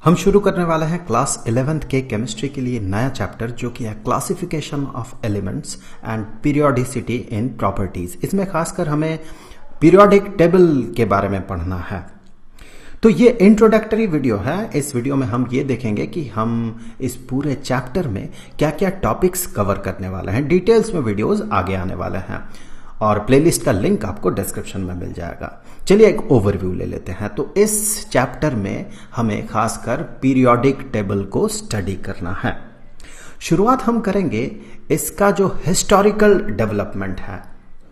हम शुरू करने वाले हैं क्लास 11th के केमिस्ट्री के लिए नया चैप्टर जो कि है classification of elements and periodicity in properties. इसमें खासकर हमें पीरियोडिक टेबल के बारे में पढ़ना है। तो ये इंट्रोडक्टरी वीडियो है। इस वीडियो में हम ये देखेंगे कि हम इस पूरे चैप्टर में क्या क्या टॉपिक्स कवर करने वाले हैं। डिटेल्स में वीडियोस आगे आने वाले हैं और प्लेलिस्ट का लिंक आपको डिस्क्रिप्शन में मिल जाएगा। चलिए एक ओवरव्यू ले लेते हैं। तो इस चैप्टर में हमें खासकर पीरियोडिक टेबल को स्टडी करना है। शुरुआत हम करेंगे इसका जो हिस्टोरिकल डेवलपमेंट है,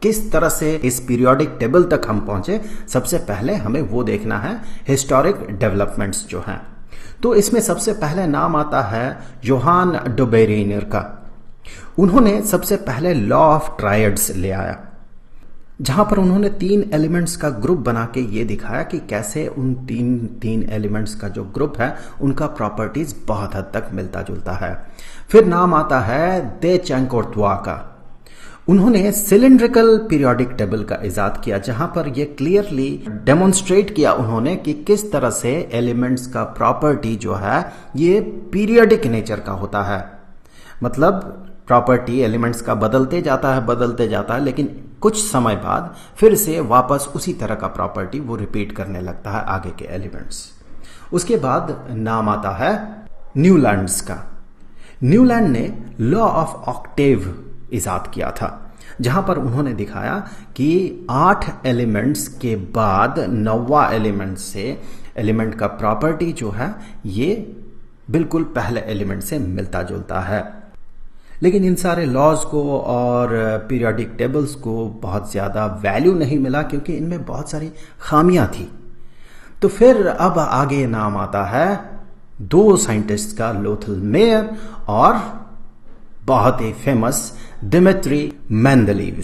किस तरह से इस पीरियोडिक टेबल तक हम पहुंचे। सबसे पहले हमें वो देखना है हिस्टोरिक डेवलपमेंट्स जो हैं। तो इसमें सबसे पहले नाम आता है जोहान डुबेरिनर का। उन्होंने सबसे पहले लॉ ऑफ ट्रायड्स ले आया, जहां पर उन्होंने 3 एलिमेंट्स का ग्रुप बना के ये दिखाया कि कैसे उन तीन एलिमेंट्स का जो ग्रुप है उनका प्रॉपर्टीज बहुत हद तक मिलता जुलता है। फिर नाम आता है दे चैंकोर्तवा का। उन्होंने सिलिंड्रिकल पीरियोडिक टेबल का इजाद किया, जहां पर यह क्लियरली डेमोन्स्ट्रेट किया उन्होंने कि किस तरह से एलिमेंट्स का प्रॉपर्टी जो है ये पीरियोडिक नेचर का होता है। मतलब प्रॉपर्टी एलिमेंट्स का बदलते जाता है, लेकिन कुछ समय बाद फिर से वापस उसी तरह का प्रॉपर्टी वो रिपीट करने लगता है आगे के एलिमेंट्स। उसके बाद नाम आता है न्यूलैंड्स का। न्यूलैंड ने लॉ ऑफ ऑक्टेव इजाद किया था, जहां पर उन्होंने दिखाया कि 8 एलिमेंट्स के बाद 9वां एलिमेंट से एलिमेंट का प्रॉपर्टी जो है ये बिल्कुल पहले एलिमेंट से मिलता जुलता है। लेकिन इन सारे लॉज को और पीरियोडिक टेबल्स को बहुत ज्यादा वैल्यू नहीं मिला, क्योंकि इनमें बहुत सारी खामियां थी। तो फिर अब आगे नाम आता है 2 साइंटिस्ट का, लोथल मेयर और बहुत ही फेमस दिमित्री मेंडलीव।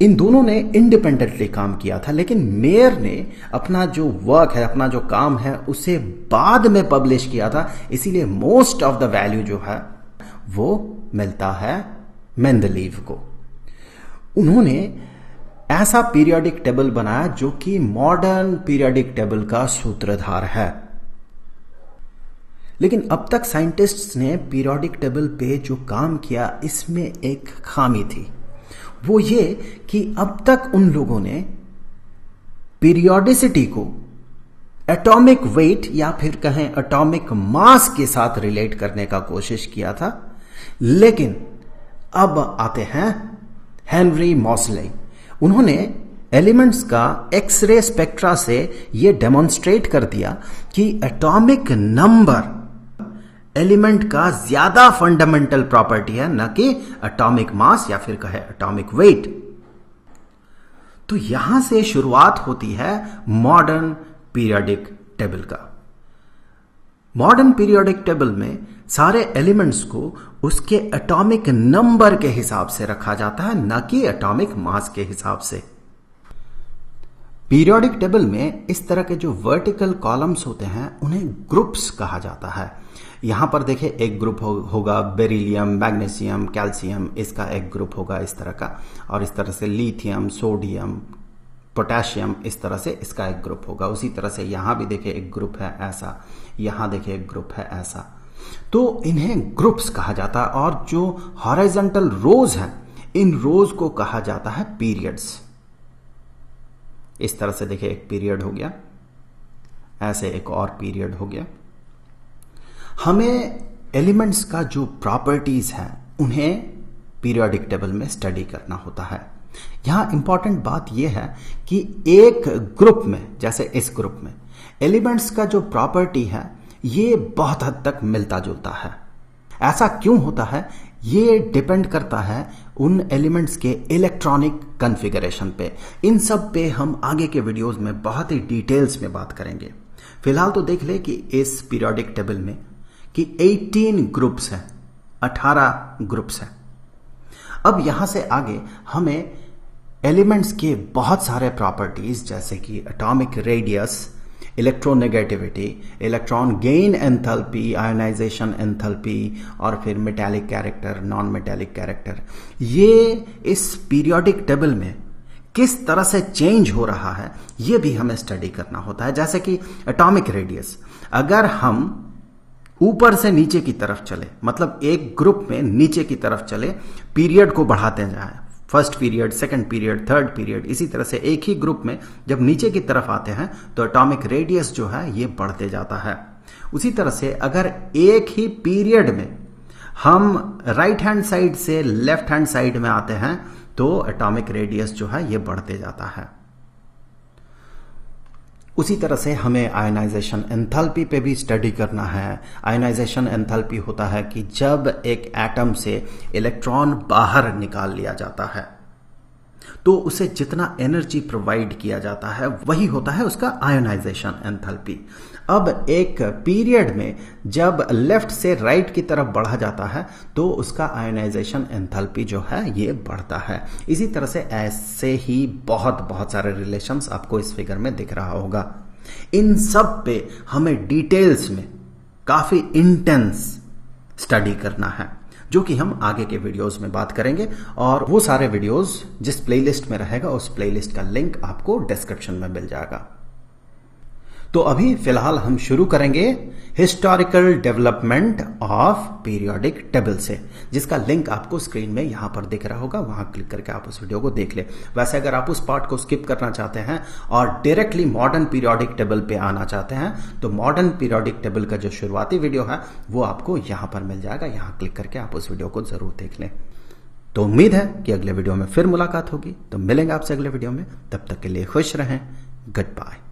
इन दोनों ने इंडिपेंडेंटली काम किया था, लेकिन मेयर ने अपना जो वर्क है, अपना जो काम है, उसे बाद में पब्लिश किया था। इसीलिए मोस्ट ऑफ द वैल्यू जो है वो मिलता है मेंडलीव को। उन्होंने ऐसा पीरियोडिक टेबल बनाया जो कि मॉडर्न पीरियोडिक टेबल का सूत्रधार है। लेकिन अब तक साइंटिस्ट्स ने पीरियोडिक टेबल पे जो काम किया, इसमें एक खामी थी। वो ये कि अब तक उन लोगों ने पीरियोडिसिटी को एटॉमिक वेट या फिर कहें एटॉमिक मास के साथ रिलेट करने का कोशिश किया था। लेकिन अब आते हैं हेनरी मॉसले। उन्होंने एलिमेंट्स का एक्सरे स्पेक्ट्रा से यह डेमोन्स्ट्रेट कर दिया कि एटॉमिक नंबर एलिमेंट का ज्यादा फंडामेंटल प्रॉपर्टी है, न कि एटॉमिक मास या फिर कहे एटॉमिक वेट। तो यहां से शुरुआत होती है मॉडर्न पीरियोडिक टेबल का। मॉडर्न पीरियोडिक टेबल में सारे एलिमेंट्स को उसके एटॉमिक नंबर के हिसाब से रखा जाता है, न कि एटॉमिक मास के हिसाब से। पीरियोडिक टेबल में इस तरह के जो वर्टिकल कॉलम्स होते हैं उन्हें ग्रुप्स कहा जाता है। यहां पर देखिए एक ग्रुप होगा बेरिलियम, मैग्नीशियम, कैल्शियम, इसका एक ग्रुप होगा इस तरह का, और इस तरह से लिथियम, सोडियम, पोटेशियम, इस तरह से इसका एक ग्रुप होगा। उसी तरह से यहां भी देखिए एक ग्रुप है ऐसा, यहां देखिए एक ग्रुप है ऐसा। तो इन्हें ग्रुप्स कहा जाता है। और जो हॉरिजॉन्टल रोज हैं, इन रोज को कहा जाता है पीरियड्स। इस तरह से देखिए एक पीरियड हो गया, ऐसे एक और पीरियड हो गया। हमें एलिमेंट्स का जो प्रॉपर्टीज हैं उन्हें पीरियोडिक टेबल में स्टडी करना होता है। यहां इंपॉर्टेंट बात यह है कि एक ग्रुप में, जैसे इस ग्रुप में एलिमेंट्स का जो प्रॉपर्टी है ये बहुत हद तक मिलता जुलता है। ऐसा क्यों होता है? ये डिपेंड करता है उन एलिमेंट्स के इलेक्ट्रॉनिक कॉन्फ़िगरेशन पे। इन सब पे हम आगे के वीडियोस में बहुत ही डिटेल्स में बात करेंगे। फिलहाल तो देख ले कि इस पीरियोडिक टेबल में कि 18 ग्रुप्स हैं, 18 ग्रुप्स हैं। अब यहां से आगे हमें एलिमेंट्स के बहुत सारे प्रॉपर्टीज, जैसे कि atomic radius, electronegativity, electron gain enthalpy, ionisation enthalpy, और फिर metallic character, non metallic character, ये इस पीरियोडिक टेबल में किस तरह से चेंज हो रहा है ये भी हमें स्टडी करना होता है। जैसे कि एटॉमिक रेडियस, अगर हम ऊपर से नीचे की तरफ चले, मतलब एक ग्रुप में नीचे की तरफ चले, पीरियड को बढ़ाते जाएं, first period, second period, third period, इसी तरह से एक ही ग्रुप में जब नीचे की तरफ आते हैं तो एटॉमिक रेडियस जो है ये बढ़ते जाता है। उसी तरह से अगर एक ही पीरियड में हम राइट हैंड साइड से लेफ्ट हैंड साइड में आते हैं तो एटॉमिक रेडियस जो है ये बढ़ते जाता है। उसी तरह से हमें आयनाइजेशन एंथैल्पी पे भी स्टडी करना है। आयनाइजेशन एंथैल्पी होता है कि जब एक एटम से इलेक्ट्रॉन बाहर निकाल लिया जाता है तो उसे जितना एनर्जी प्रोवाइड किया जाता है वही होता है उसका आयोनाइजेशन एंथैल्पी। अब एक पीरियड में जब लेफ्ट से राइट की तरफ बढ़ा जाता है तो उसका आयोनाइजेशन एंथैल्पी जो है ये बढ़ता है। इसी तरह से ऐसे ही बहुत सारे रिलेशंस आपको इस फिगर में दिख रहा होगा। इन सब पे हमें डिटेल्स में काफी इंटेंस स्टडी करना है, जो कि हम आगे के वीडियोस में बात करेंगे, और वो सारे वीडियोस जिस प्लेलिस्ट में रहेगा उस प्लेलिस्ट का लिंक आपको डिस्क्रिप्शन में मिल जाएगा। तो अभी फिलहाल हम शुरू करेंगे historical development of periodic table से, जिसका लिंक आपको स्क्रीन में यहां पर दिख रहा होगा, वहां क्लिक करके आप उस वीडियो को देख ले। वैसे अगर आप उस पार्ट को स्किप करना चाहते हैं और डायरेक्टली मॉडर्न पीरियोडिक टेबल पे आना चाहते हैं तो मॉडर्न पीरियोडिक टेबल का जो शुरुआती वीडियो है वो आपको यहां पर मिल जाएगा, यहां क्लिक करके आप उस वीडियो को जरूर देख लें। तो उम्मीद है कि अगले वीडियो में फिर मुलाकात होगी, तो मिलेंगे आपसे अगले वीडियो में। तब तक के लिए खुश रहें, गुड बाय।